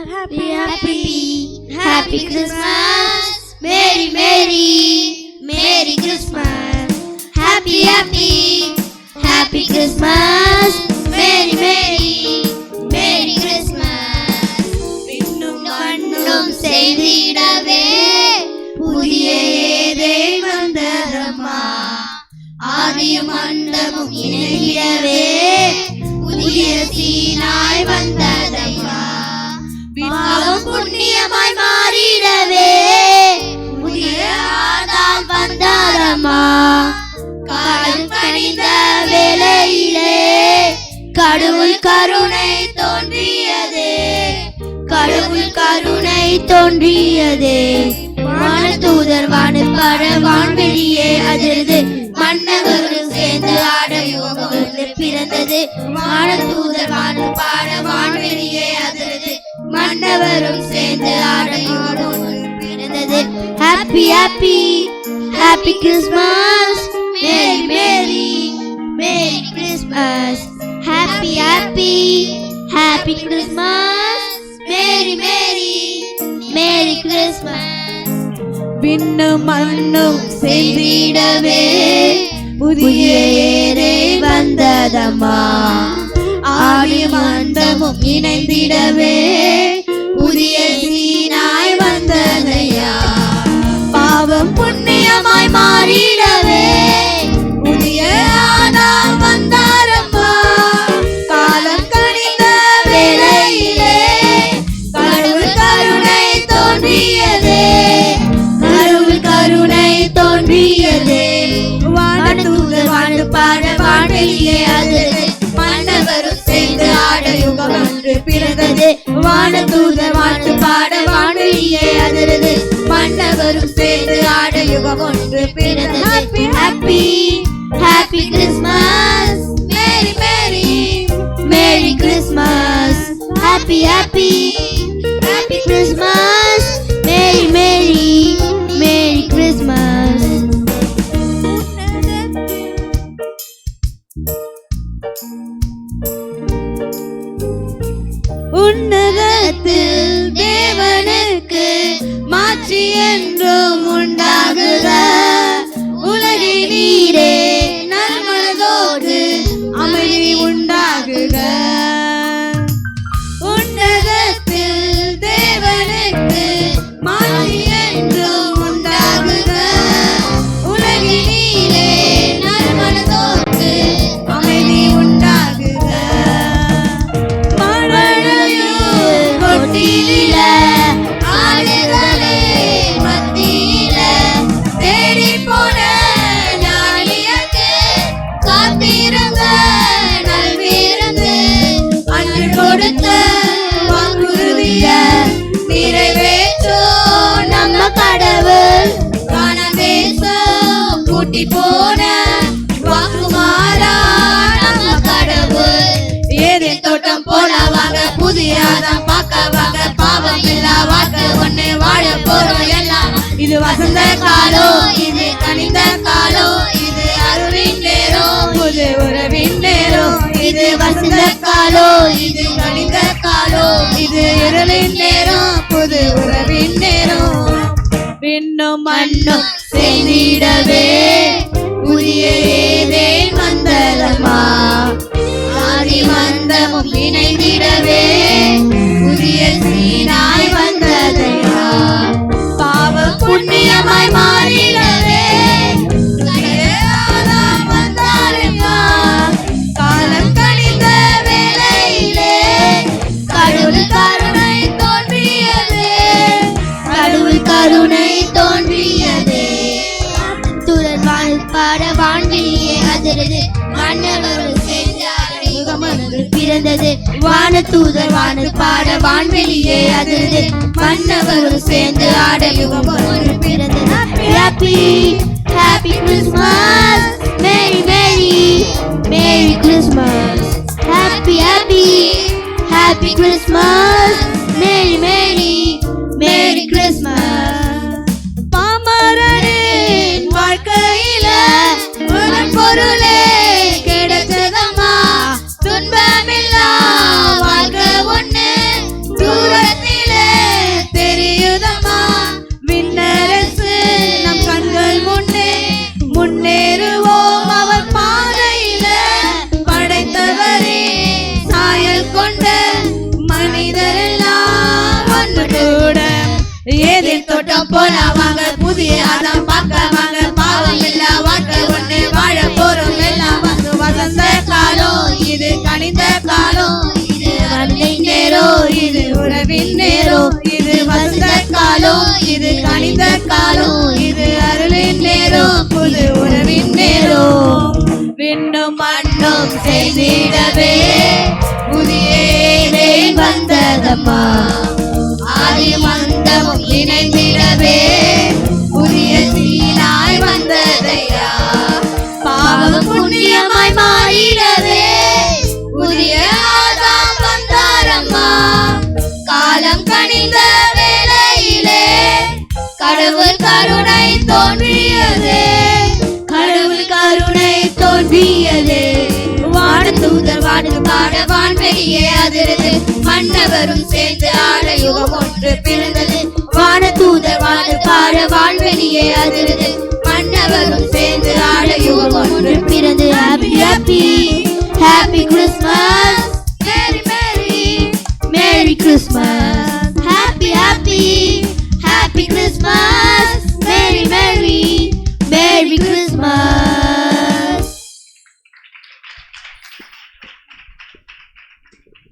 happy, happy, happy Christmas. Merry, merry, merry Christmas. Happy, happy, happy Christmas. Merry, merry, merry Christmas. விண்ணும் மண்ணும் செய்திடவே புதிய ஏதே வந்ததம்மா. ஆதியும் அண்டமும் இணையவே புதிய சீனாய் வந்ததம்மா. பாவம் புண்ணியமாய் மாறிடவே புதிய ஆதாம் வந்ததம்மா. காலம் கணிந்த வேளையிலே கடவுள் கருணை தோன்றியதே, கடவுள் கருணை தோன்றியதே. வானதூதர் வானப்பட வான்வெளியே அதிர்ந்து மன்னவரும் சேர்ந்து ஆட யோகம் பிறந்தது. வானதூதர் வானப்பாட வான்வெளியே அதிர்ந்து மன்னவரும் சேர்ந்து ஆட யோகம் பிறந்தது. Happy happy happy Christmas. Merry merry merry Christmas. Happy happy happy Christmas. Merry merry merry Christmas. விண்ணும் மண்ணும் செய்திடவே புதிய ஏரே வந்ததம்மா. ஆதியும் அண்டமும் இணைந்திடவே புதிய சீனாய் வந்ததையா. பாவம் புண்ணியமாய் மாறிடவே புதிய ஆதாம் வந்தாரம்மா. காலம் கணிந்த வேளையிலே கடவுள் கருணை தோன்றியதே, கடவுள் கருணை தோன்றியதே. வானதூதர் வானப்பாட வான்வெளியே அதிர்ந்து மன்னவரும் சேர்ந்து ஆட யுகம் ஒன்று பிறந்தது. வானதூதர் வானப்பாட வான்வெளியே அதிர்ந்து மன்னவரும் சேர்ந்து ஆட யுகம் ஒன்று பிறந்தது. Happy happy happy Christmas. Merry merry merry Christmas. Happy happy happy Christmas. Merry merry merry Christmas. உன்னதத்தில் தேவனுக்கு மாற்றி என்றும் உண்டாகுக. உலகில் நீரே நல்மனதோடு அமைதி உண்டாகுக. உன்னதத்தில் தேவனுக்கு மாற்றி என்றும் உண்டாகுக. உலகில் நீரே நல்மனதோடு அமைதி உண்டாகுக. கொட்டியில ஆடுகளே மத்தியில தேடி போன நாளியக்கு காத்திருந்த நல்விருந்து அன்று கொடுத்த வாக்குறுதிய நிறைவேற்றோ நம்ம கடவுள். காணான் தேசம் கூட்டி போன வாக்குமாறா நம்ம கடவுள். ஏதேன் தோட்டம் போல வாங்க புதிய ஆதாம் பார்க்க வாங்க. பாவம் இல்லா வாழ்க்கை ஒண்ணு வாழ போறோம் எல்லாம். இது வசந்த காலம், இது கனிந்த காலம், இது அருளின் நேரம், புது உறவின் நேரம். இது வசந்த காலம், இது கனிந்த காலம், இது இருளின் நேரம், புது உறவின் நேரம். விண்ணும் மண்ணும் செய்திடவே புதிய ஏதேன் வந்ததம்மா. ஆதியும் அண்டமும் இணைந்திடவே புதிய சீனாய் வந்ததையா. பாவம் புண்ணியமாய் மாறிடவே ஆதாம் வந்தாரம்மா. காலம் கணிந்த வேளையிலே கடவுள் கருணை தோன்றியதே, கடவுள் கருணை தோன்றியதே. துரன் பாட வான்வெளியே அதிர்ந்து மன்னவரும் சேர்ந்து யுகம் ஒன்று பிறந்தது. வானதூதர் வானப்பாட வான்வெளியே அதிர்ந்து மன்னவரும் சேர்ந்து ஆட யுகம் ஒன்று பிறந்தது. Happy happy Christmas. Merry merry merry Christmas. Happy happy happy Christmas. Merry merry merry Christmas. பாமரனின் வாழ்க்கையில ஒரு பொருளே கிடைச்சதம்மா. துன்பமில்லா வாழ்க்கை ஒண்ணு தூரத்தில் தோட்டம் போலாம் வாங்க, புதிய ஆதாம் பார்க்க வாங்க, பாவம் இல்லா வாழ்க்கை ஒண்ணு வாழ போறோம் எல்லாம் வந்து. வசந்த காலம் இது, கனிந்த காலம் இது, வருகை நேரம் இது, உறவின் நேரம் இது. வசந்த காலம் இது, கனிந்த காலம் இது, அருளின் நேரம், புது உறவின் நேரம். விண்ணும் மண்ணும் செய்திடவே புதிய ஏதேன் வந்ததம்மா, ஆதி மந்தமும் இணைந்திடவே புதிய சீனாய் வந்ததையா. பாவம் புண்ணியமாய் மாறிடவே புதிய ஆதாம் வந்தாரம்மா. காலம் கனிந்த வேளையிலே கடவுள் கருணை தோன்றியதே, கடவுள் கருணை தோன்றியதே. வானதூதர் வாழ்த்து பாட வான்வெளியே அதிர்ந்து, மன்னவரும் சேர்ந்து ஆட யுகம் ஒன்று பிறந்தது. வானதூதர் வாழ்த்து பாட வான்வெளியே அதிர்ந்து,